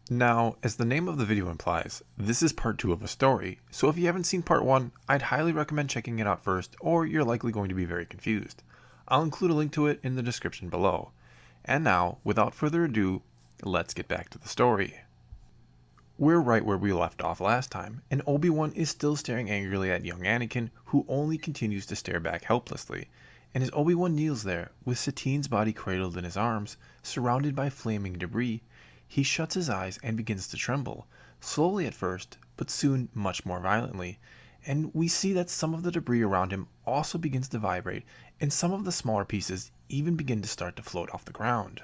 Now, as the name of the video implies, this is part 2 of a story, so if you haven't seen part 1, I'd highly recommend checking it out first, or you're likely going to be very confused. I'll include a link to it in the description below. And now, without further ado, let's get back to the story. We're right where we left off last time, and Obi-Wan is still staring angrily at young Anakin, who only continues to stare back helplessly. And as Obi-Wan kneels there, with Satine's body cradled in his arms, surrounded by flaming debris, he shuts his eyes and begins to tremble, slowly at first, but soon much more violently, and we see that some of the debris around him also begins to vibrate, and some of the smaller pieces even begin to start to float off the ground.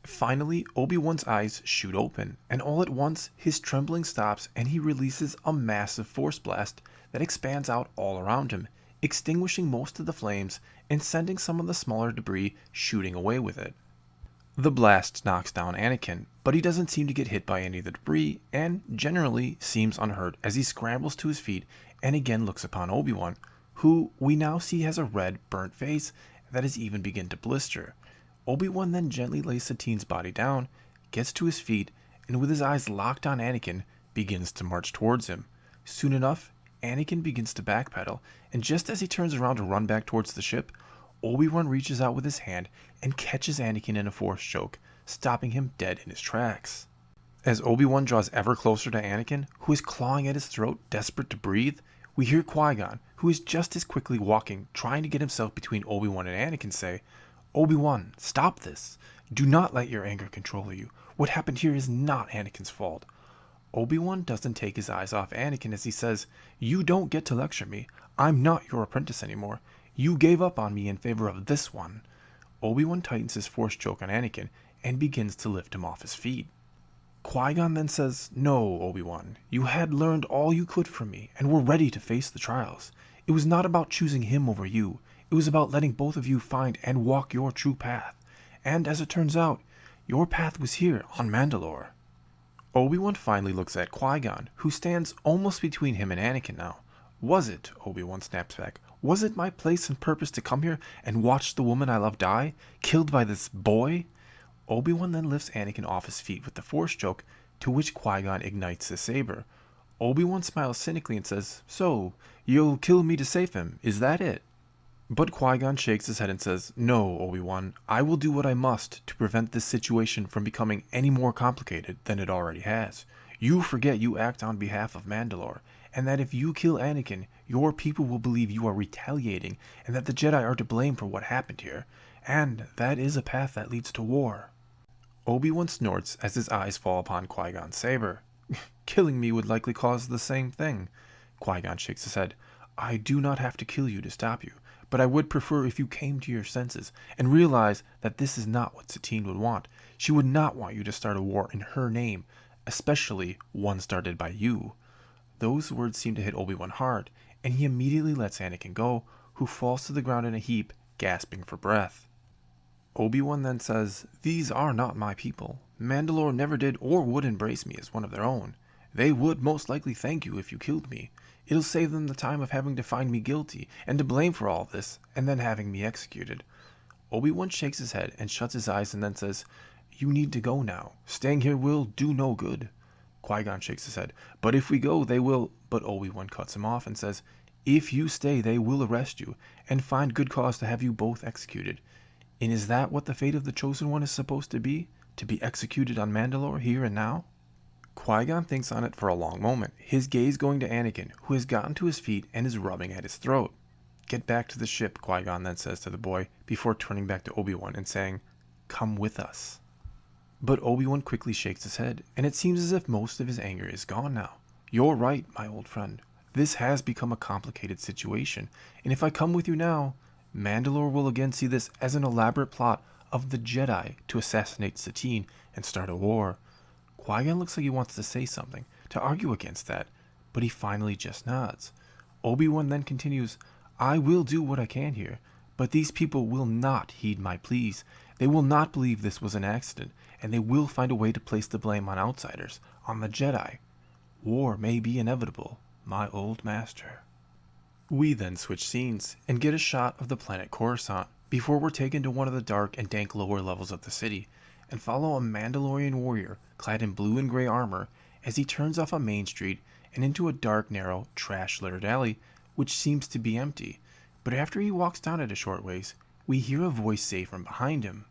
Finally, Obi-Wan's eyes shoot open, and all at once his trembling stops and he releases a massive force blast that expands out all around him, extinguishing most of the flames and sending some of the smaller debris shooting away with it. The blast knocks down Anakin, but he doesn't seem to get hit by any of the debris and generally seems unhurt as he scrambles to his feet and again looks upon Obi-Wan, who we now see has a red, burnt face that has even begun to blister. Obi-Wan then gently lays Satine's body down, gets to his feet, and with his eyes locked on Anakin, begins to march towards him. Soon enough, Anakin begins to backpedal, and just as he turns around to run back towards the ship, Obi-Wan reaches out with his hand and catches Anakin in a force choke, stopping him dead in his tracks. As Obi-Wan draws ever closer to Anakin, who is clawing at his throat, desperate to breathe, we hear Qui-Gon, who is just as quickly walking, trying to get himself between Obi-Wan and Anakin, say, "Obi-Wan, stop this. Do not let your anger control you. What happened here is not Anakin's fault." Obi-Wan doesn't take his eyes off Anakin as he says, "You don't get to lecture me. I'm not your apprentice anymore. You gave up on me in favor of this one." Obi-Wan tightens his force choke on Anakin and begins to lift him off his feet. Qui-Gon then says, "No, Obi-Wan, you had learned all you could from me and were ready to face the trials. It was not about choosing him over you. It was about letting both of you find and walk your true path. And as it turns out, your path was here on Mandalore." Obi-Wan finally looks at Qui-Gon, who stands almost between him and Anakin now. "Was it?" Obi-Wan snaps back. "Was it my place and purpose to come here and watch the woman I love die, killed by this boy?" Obi-Wan then lifts Anakin off his feet with the force choke, to which Qui-Gon ignites his saber. Obi-Wan smiles cynically and says, "So, you'll kill me to save him, is that it?" But Qui-Gon shakes his head and says, "No, Obi-Wan, I will do what I must to prevent this situation from becoming any more complicated than it already has. You forget you act on behalf of Mandalore, and that if you kill Anakin, your people will believe you are retaliating and that the Jedi are to blame for what happened here, and that is a path that leads to war." Obi-Wan snorts as his eyes fall upon Qui-Gon's saber. "Killing me would likely cause the same thing." Qui-Gon shakes his head. "I do not have to kill you to stop you, but I would prefer if you came to your senses and realized that this is not what Satine would want. She would not want you to start a war in her name, especially one started by you." Those words seem to hit Obi-Wan hard, and he immediately lets Anakin go, who falls to the ground in a heap, gasping for breath. Obi-Wan then says, "These are not my people. Mandalore never did or would embrace me as one of their own. They would most likely thank you if you killed me. It'll save them the time of having to find me guilty and to blame for all this, and then having me executed." Obi-Wan shakes his head and shuts his eyes and then says, "You need to go now. Staying here will do no good." Qui-Gon shakes his head. "But if we go, they will—" But Obi-Wan cuts him off and says, "If you stay, they will arrest you and find good cause to have you both executed. And is that what the fate of the Chosen One is supposed to be? To be executed on Mandalore here and now?" Qui-Gon thinks on it for a long moment, his gaze going to Anakin, who has gotten to his feet and is rubbing at his throat. "Get back to the ship," Qui-Gon then says to the boy, before turning back to Obi-Wan and saying, "Come with us." But Obi-Wan quickly shakes his head, and it seems as if most of his anger is gone now. "You're right, my old friend. This has become a complicated situation, and if I come with you now, Mandalore will again see this as an elaborate plot of the Jedi to assassinate Satine and start a war." Qui-Gon looks like he wants to say something, to argue against that, but he finally just nods. Obi-Wan then continues, "I will do what I can here, but these people will not heed my pleas. They will not believe this was an accident, and they will find a way to place the blame on outsiders, on the Jedi. War may be inevitable, my old master." We then switch scenes, and get a shot of the planet Coruscant, before we're taken to one of the dark and dank lower levels of the city, and follow a Mandalorian warrior clad in blue and gray armor as he turns off a main street and into a dark, narrow, trash-littered alley, which seems to be empty. But after he walks down it a short ways, we hear a voice say from behind him,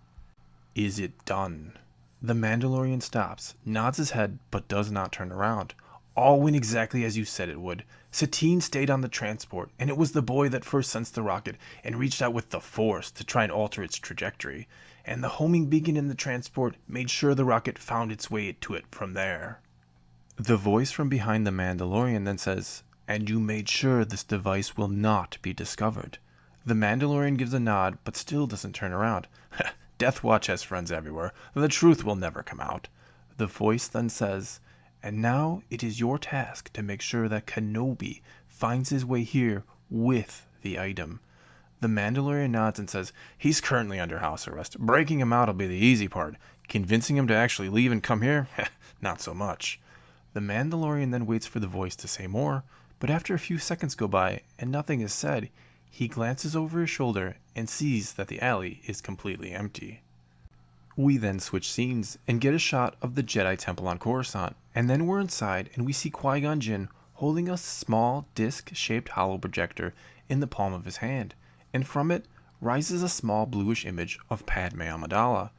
"Is it done?" The Mandalorian stops, nods his head, but does not turn around. All went exactly as you said it would. Satine stayed on the transport, and it was the boy that first sensed the rocket and reached out with the Force to try and alter its trajectory. And the homing beacon in the transport made sure the rocket found its way to it from there. The voice from behind the Mandalorian then says, "And you made sure this device will not be discovered." The Mandalorian gives a nod, but still doesn't turn around. Death Watch has friends everywhere. The truth will never come out. The voice then says, "And now it is your task to make sure that Kenobi finds his way here with the item." The Mandalorian nods and says, "He's currently under house arrest. Breaking him out will be the easy part. Convincing him to actually leave and come here? Not so much." The Mandalorian then waits for the voice to say more, but after a few seconds go by and nothing is said, he glances over his shoulder and sees that the alley is completely empty. We then switch scenes and get a shot of the Jedi Temple on Coruscant, and then we're inside and we see Qui-Gon Jinn holding a small disc-shaped hollow projector in the palm of his hand, and from it rises a small bluish image of Padme Amidala.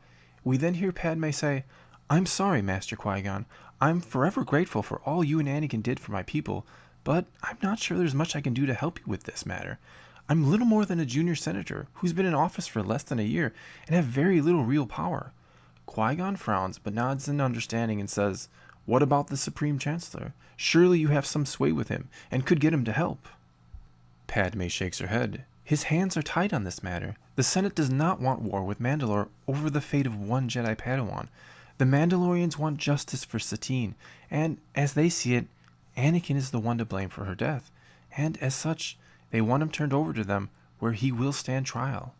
We then hear Padme say, "I'm sorry, Master Qui-Gon. I'm forever grateful for all you and Anakin did for my people, but I'm not sure there's much I can do to help you with this matter. I'm little more than a junior senator who's been in office for less than a year and have very little real power." Qui-Gon frowns but nods in understanding and says, "What about the Supreme Chancellor? Surely you have some sway with him and could get him to help." Padme shakes her head. "His hands are tied on this matter. The Senate does not want war with Mandalore over the fate of one Jedi Padawan. The Mandalorians want justice for Satine, and as they see it, Anakin is the one to blame for her death, and as such, they want him turned over to them where he will stand trial."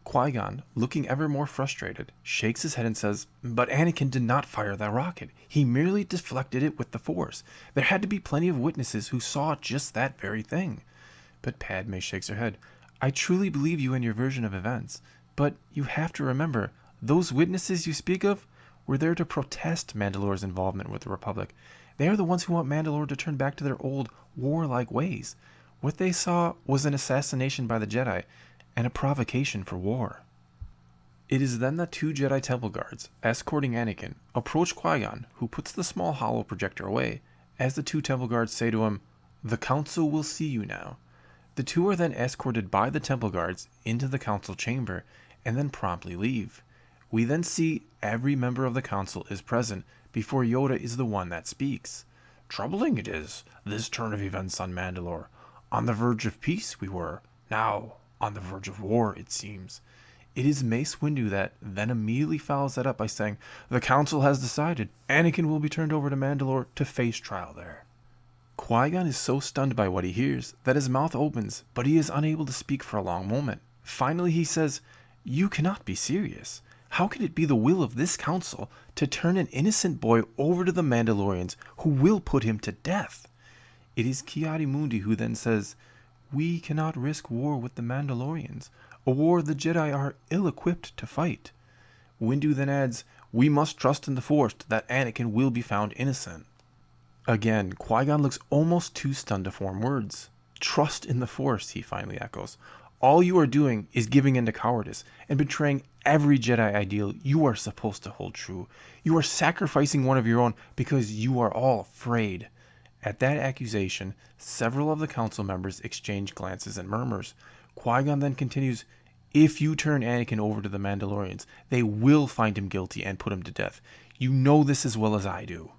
Qui-Gon, looking ever more frustrated, shakes his head and says, "But Anakin did not fire that rocket. He merely deflected it with the Force. There had to be plenty of witnesses who saw just that very thing." But Padme shakes her head. "I truly believe you in your version of events, but you have to remember, those witnesses you speak of were there to protest Mandalore's involvement with the Republic. They are the ones who want Mandalore to turn back to their old, warlike ways. What they saw was an assassination by the Jedi, and a provocation for war." It is then that two Jedi Temple guards, escorting Anakin, approach Qui-Gon, who puts the small hollow projector away, as the two Temple guards say to him, "The Council will see you now." The two are then escorted by the Temple guards into the Council chamber, and then promptly leave. We then see every member of the Council is present before Yoda is the one that speaks. "Troubling it is, this turn of events on Mandalore. On the verge of peace we were, now on the verge of war, it seems." It is Mace Windu that then immediately follows that up by saying, "The Council has decided Anakin will be turned over to Mandalore to face trial there." Qui-Gon is so stunned by what he hears that his mouth opens, but he is unable to speak for a long moment. Finally he says, "You cannot be serious. How can it be the will of this council to turn an innocent boy over to the Mandalorians who will put him to death?" It is Ki-Adi-Mundi who then says, "We cannot risk war with the Mandalorians, a war the Jedi are ill-equipped to fight." Windu then adds, "We must trust in the Force that Anakin will be found innocent." Again, Qui-Gon looks almost too stunned to form words. "Trust in the Force," he finally echoes. "All you are doing is giving in to cowardice and betraying every Jedi ideal you are supposed to hold true. You are sacrificing one of your own because you are all afraid." At that accusation, several of the council members exchange glances and murmurs. Qui-Gon then continues, "If you turn Anakin over to the Mandalorians, they will find him guilty and put him to death. You know this as well as I do."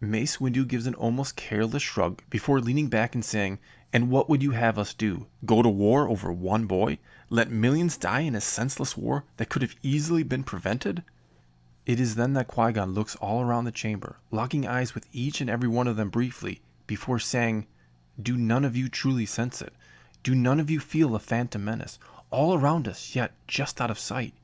Mace Windu gives an almost careless shrug before leaning back and saying, "And what would you have us do? Go to war over one boy? Let millions die in a senseless war that could have easily been prevented?" It is then that Qui-Gon looks all around the chamber, locking eyes with each and every one of them briefly, before saying, "Do none of you truly sense it? Do none of you feel a phantom menace, all around us yet just out of sight?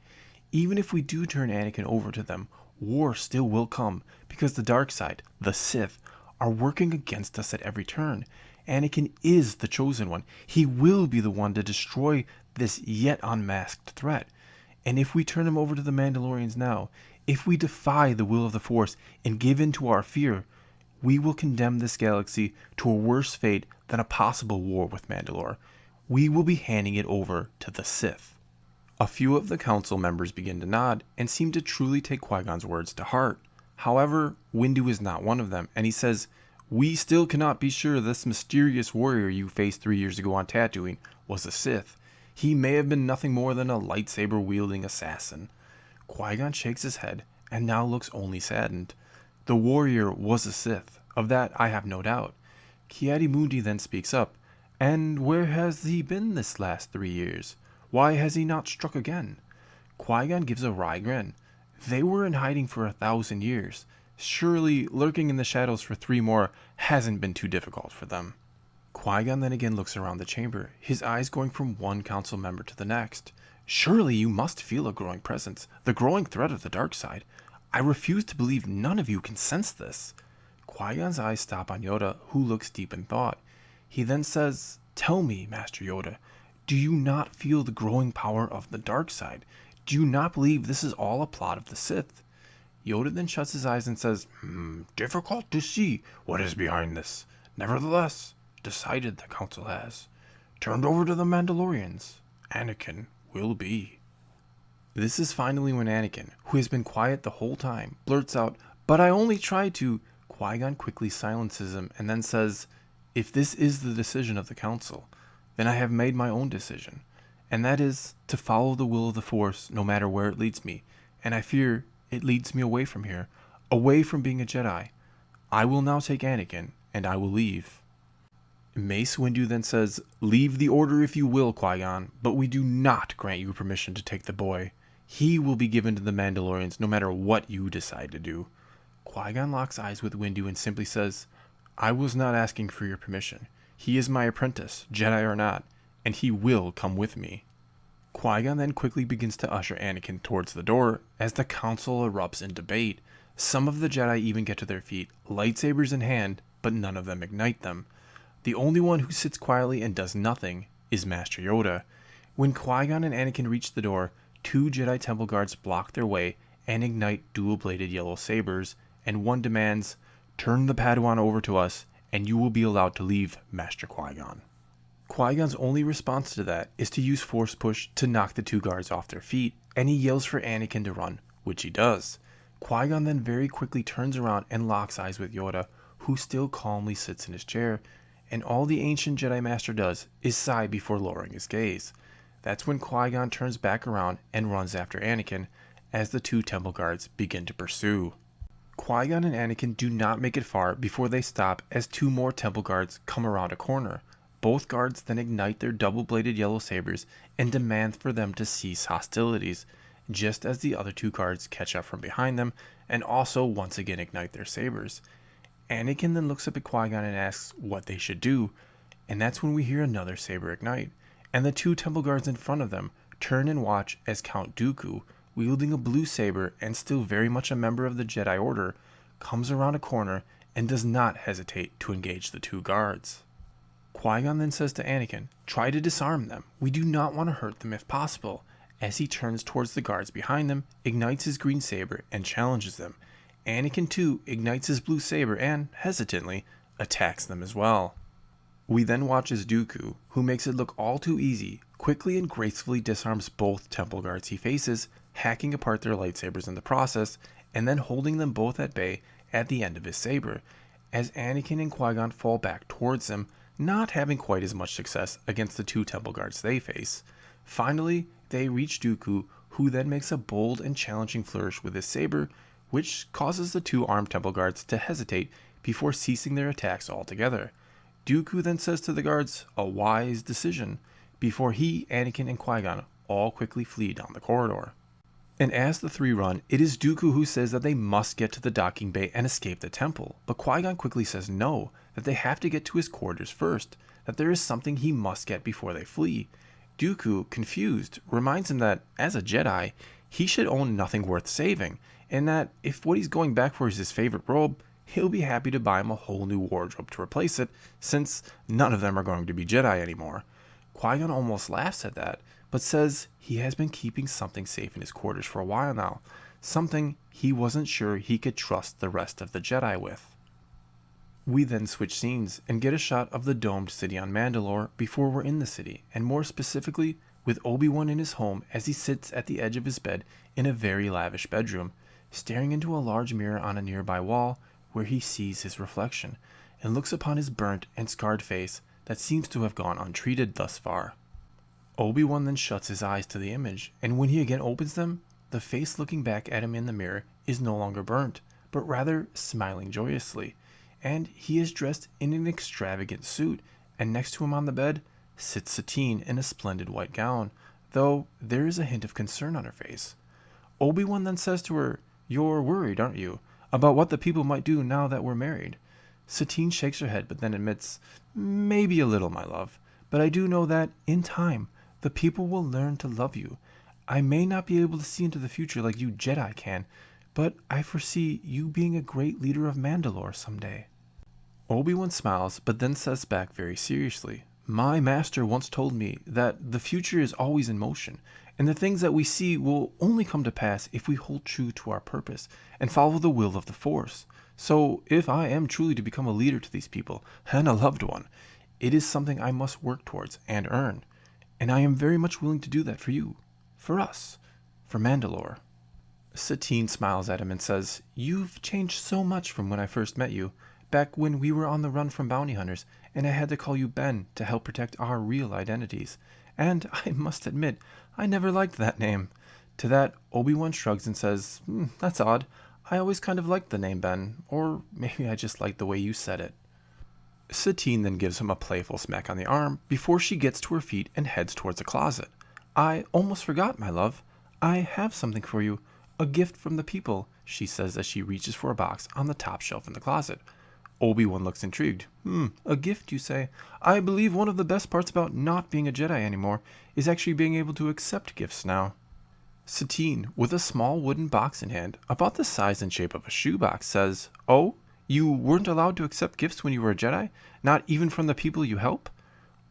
Even if we do turn Anakin over to them, war still will come, because the dark side, the Sith, are working against us at every turn. Anakin is the chosen one. He will be the one to destroy this yet unmasked threat. And if we turn him over to the Mandalorians now, if we defy the will of the Force and give in to our fear, we will condemn this galaxy to a worse fate than a possible war with Mandalore. We will be handing it over to the Sith. A few of the council members begin to nod and seem to truly take Qui-Gon's words to heart. However, Windu is not one of them, and he says, "We still cannot be sure this mysterious warrior you faced 3 years ago on Tatooine was a Sith. He may have been nothing more than a lightsaber-wielding assassin." Qui-Gon shakes his head and now looks only saddened. The warrior was a Sith, of that I have no doubt. Ki-Adi-Mundi then speaks up. "And where has he been this last 3 years? Why has he not struck again?" Qui-Gon gives a wry grin. "They were in hiding for 1,000 years. Surely lurking in the shadows for 3 more hasn't been too difficult for them." Qui-Gon then again looks around the chamber, his eyes going from one council member to the next. "Surely you must feel a growing presence, the growing threat of the dark side. I refuse to believe none of you can sense this." Qui-Gon's eyes stop on Yoda, who looks deep in thought. He then says, "Tell me, Master Yoda, do you not feel the growing power of the dark side? Do you not believe this is all a plot of the Sith?" Yoda then shuts his eyes and says, "Difficult to see what is behind this. Nevertheless, decided the council has. Turned over to the Mandalorians. Anakin will be." This is finally when Anakin, who has been quiet the whole time, blurts out, "But I only tried to..." Qui-Gon quickly silences him and then says, "If this is the decision of the council, then I have made my own decision, and that is to follow the will of the Force no matter where it leads me, and I fear it leads me away from here, away from being a Jedi. I will now take Anakin, and I will leave." Mace Windu then says, "Leave the order if you will, Qui-Gon, but we do not grant you permission to take the boy. He will be given to the Mandalorians no matter what you decide to do." Qui-Gon locks eyes with Windu and simply says, "I was not asking for your permission. He is my apprentice, Jedi or not, and he will come with me." Qui-Gon then quickly begins to usher Anakin towards the door as the council erupts in debate. Some of the Jedi even get to their feet, lightsabers in hand, but none of them ignite them. The only one who sits quietly and does nothing is Master Yoda. When Qui-Gon and Anakin reach the door, 2 Jedi Temple guards block their way and ignite dual-bladed yellow sabers, and one demands, "Turn the Padawan over to us, and you will be allowed to leave, Master Qui-Gon." Qui-Gon's only response to that is to use Force Push to knock the 2 guards off their feet, and he yells for Anakin to run, which he does. Qui-Gon then very quickly turns around and locks eyes with Yoda, who still calmly sits in his chair, and all the ancient Jedi Master does is sigh before lowering his gaze. That's when Qui-Gon turns back around and runs after Anakin, as the 2 Temple guards begin to pursue. Qui-Gon and Anakin do not make it far before they stop as 2 more Temple guards come around a corner. Both guards then ignite their double-bladed yellow sabers and demand for them to cease hostilities, just as the other 2 guards catch up from behind them and also once again ignite their sabers. Anakin then looks up at Qui-Gon and asks what they should do, and that's when we hear another saber ignite, and the 2 Temple guards in front of them turn and watch as Count Dooku, wielding a blue saber and still very much a member of the Jedi Order, comes around a corner and does not hesitate to engage the 2 guards. Qui-Gon then says to Anakin, "Try to disarm them. We do not want to hurt them if possible," as he turns towards the guards behind them, ignites his green saber, and challenges them. Anakin too ignites his blue saber and, hesitantly, attacks them as well. We then watch as Dooku, who makes it look all too easy, quickly and gracefully disarms both Temple guards he faces, hacking apart their lightsabers in the process, and then holding them both at bay at the end of his saber, as Anakin and Qui-Gon fall back towards him, not having quite as much success against the 2 Temple guards they face. Finally, they reach Dooku, who then makes a bold and challenging flourish with his saber, which causes the 2 armed Temple guards to hesitate before ceasing their attacks altogether. Dooku then says to the guards, "A wise decision," before he, Anakin, and Qui-Gon all quickly flee down the corridor. And as the 3 run, it is Dooku who says that they must get to the docking bay and escape the temple, but Qui-Gon quickly says no, that they have to get to his quarters first, that there is something he must get before they flee. Dooku, confused, reminds him that, as a Jedi, he should own nothing worth saving, and that if what he's going back for is his favorite robe, he'll be happy to buy him a whole new wardrobe to replace it, since none of them are going to be Jedi anymore. Qui-Gon almost laughs at that, but says he has been keeping something safe in his quarters for a while now, something he wasn't sure he could trust the rest of the Jedi with. We then switch scenes and get a shot of the domed city on Mandalore before we're in the city, and more specifically with Obi-Wan in his home as he sits at the edge of his bed in a very lavish bedroom, staring into a large mirror on a nearby wall where he sees his reflection and looks upon his burnt and scarred face that seems to have gone untreated thus far. Obi-Wan then shuts his eyes to the image, and when he again opens them, the face looking back at him in the mirror is no longer burnt, but rather smiling joyously, and he is dressed in an extravagant suit, and next to him on the bed sits Satine in a splendid white gown, though there is a hint of concern on her face. Obi-Wan then says to her, "You're worried, aren't you, about what the people might do now that we're married?" Satine shakes her head but then admits, "Maybe a little, my love, but I do know that, in time, the people will learn to love you. I may not be able to see into the future like you Jedi can, but I foresee you being a great leader of Mandalore someday." Obi-Wan smiles, but then says back very seriously, "My master once told me that the future is always in motion, and the things that we see will only come to pass if we hold true to our purpose and follow the will of the Force. So if I am truly to become a leader to these people, and a loved one, it is something I must work towards and earn, and I am very much willing to do that for you, for us, for Mandalore." Satine smiles at him and says, "You've changed so much from when I first met you, back when we were on the run from bounty hunters, and I had to call you Ben to help protect our real identities. And I must admit, I never liked that name." To that, Obi-Wan shrugs and says, "That's odd. I always kind of liked the name Ben, or maybe I just liked the way you said it." Satine then gives him a playful smack on the arm before she gets to her feet and heads towards the closet. "I almost forgot, my love. I have something for you. A gift from the people," she says as she reaches for a box on the top shelf in the closet. Obi-Wan looks intrigued. A gift, you say? I believe one of the best parts about not being a Jedi anymore is actually being able to accept gifts now." Satine, with a small wooden box in hand, about the size and shape of a shoebox, says, "Oh, you weren't allowed to accept gifts when you were a Jedi? Not even from the people you help?"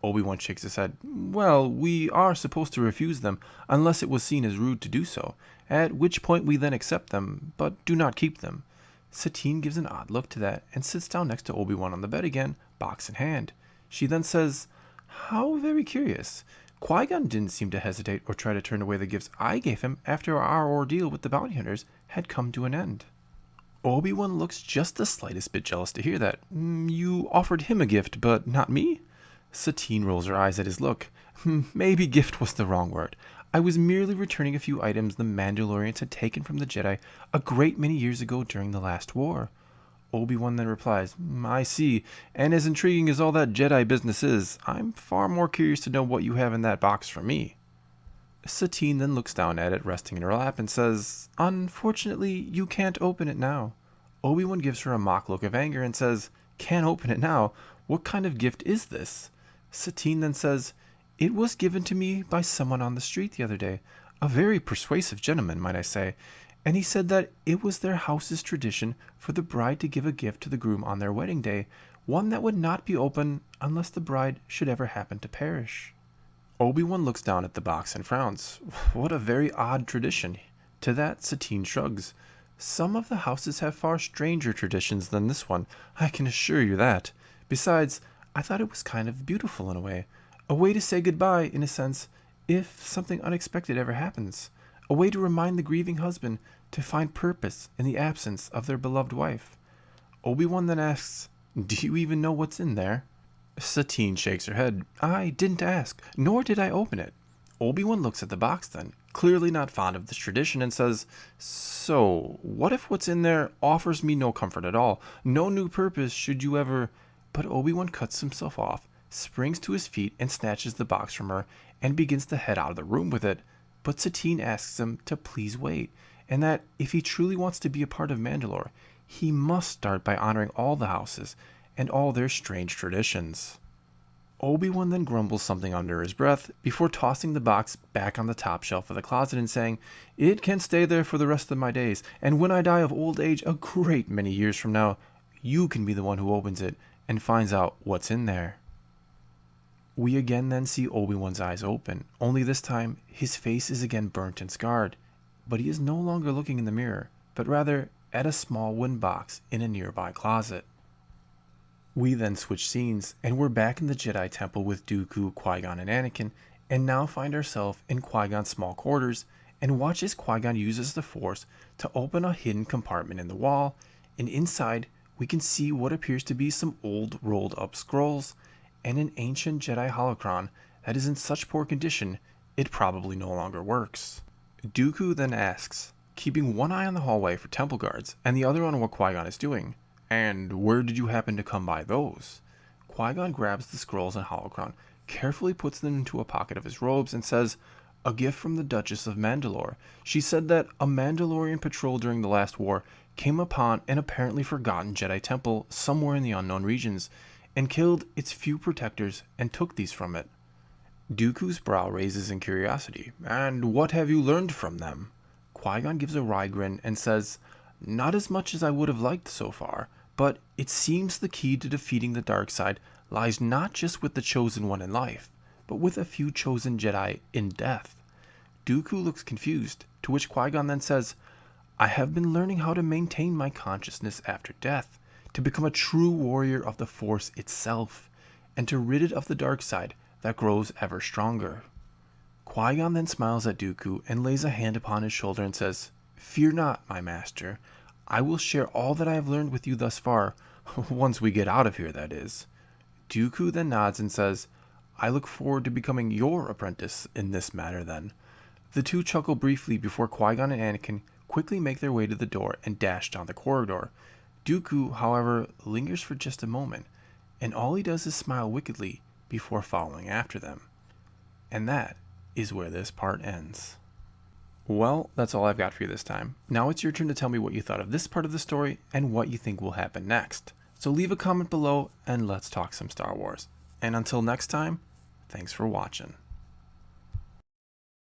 Obi-Wan shakes his head. "Well, we are supposed to refuse them unless it was seen as rude to do so, at which point we then accept them, but do not keep them." Satine gives an odd look to that and sits down next to Obi-Wan on the bed again, box in hand. She then says, "How very curious. Qui-Gon didn't seem to hesitate or try to turn away the gifts I gave him after our ordeal with the bounty hunters had come to an end." Obi-Wan looks just the slightest bit jealous to hear that. "You offered him a gift, but not me?" Satine rolls her eyes at his look. "Maybe gift was the wrong word. I was merely returning a few items the Mandalorians had taken from the Jedi a great many years ago during the last war." Obi-Wan then replies, "I see, and as intriguing as all that Jedi business is, I'm far more curious to know what you have in that box for me." Satine then looks down at it resting in her lap and says, "Unfortunately, you can't open it now." Obi-Wan gives her a mock look of anger and says, "Can't open it now? What kind of gift is this?" Satine then says, "It was given to me by someone on the street the other day, a very persuasive gentleman, might I say, and he said that it was their house's tradition for the bride to give a gift to the groom on their wedding day, one that would not be open unless the bride should ever happen to perish." Obi-Wan looks down at the box and frowns. What a very odd tradition. To that, Satine shrugs. "Some of the houses have far stranger traditions than this one, I can assure you that. Besides, I thought it was kind of beautiful in a way. A way to say goodbye, in a sense, if something unexpected ever happens. A way to remind the grieving husband to find purpose in the absence of their beloved wife." Obi-Wan then asks, "Do you even know what's in there?" Satine shakes her head. "I didn't ask, nor did I open it." Obi-Wan looks at the box then, clearly not fond of this tradition, and says, "So, what if what's in there offers me no comfort at all, no new purpose should you ever—" But Obi-Wan cuts himself off, springs to his feet and snatches the box from her, and begins to head out of the room with it. But Satine asks him to please wait, and that if he truly wants to be a part of Mandalore, he must start by honoring all the houses and all their strange traditions. Obi-Wan then grumbles something under his breath before tossing the box back on the top shelf of the closet and saying, "It can stay there for the rest of my days, and when I die of old age a great many years from now, you can be the one who opens it and finds out what's in there." We again then see Obi-Wan's eyes open, only this time his face is again burnt and scarred, but he is no longer looking in the mirror, but rather at a small wooden box in a nearby closet. We then switch scenes, and we're back in the Jedi Temple with Dooku, Qui-Gon, and Anakin, and now find ourselves in Qui-Gon's small quarters, and watch as Qui-Gon uses the Force to open a hidden compartment in the wall, and inside we can see what appears to be some old rolled up scrolls, and an ancient Jedi holocron that is in such poor condition it probably no longer works. Dooku then asks, keeping one eye on the hallway for temple guards and the other on what Qui-Gon is doing, "And where did you happen to come by those?" Qui-Gon grabs the scrolls and holocron, carefully puts them into a pocket of his robes, and says, "A gift from the Duchess of Mandalore. She said that a Mandalorian patrol during the last war came upon an apparently forgotten Jedi temple somewhere in the unknown regions, and killed its few protectors and took these from it." Dooku's brow raises in curiosity. "And what have you learned from them?" Qui-Gon gives a wry grin and says, "Not as much as I would have liked so far, but it seems the key to defeating the dark side lies not just with the Chosen One in life, but with a few chosen Jedi in death." Dooku looks confused, to which Qui-Gon then says, "I have been learning how to maintain my consciousness after death, to become a true warrior of the Force itself, and to rid it of the dark side that grows ever stronger." Qui-Gon then smiles at Dooku and lays a hand upon his shoulder and says, "Fear not, my master. I will share all that I have learned with you thus far, once we get out of here, that is." Dooku then nods and says, "I look forward to becoming your apprentice in this matter then." The two chuckle briefly before Qui-Gon and Anakin quickly make their way to the door and dash down the corridor. Dooku, however, lingers for just a moment, and all he does is smile wickedly before following after them. And that is where this part ends. Well, that's all I've got for you this time. Now it's your turn to tell me what you thought of this part of the story and what you think will happen next. So leave a comment below and let's talk some Star Wars. And until next time, thanks for watching.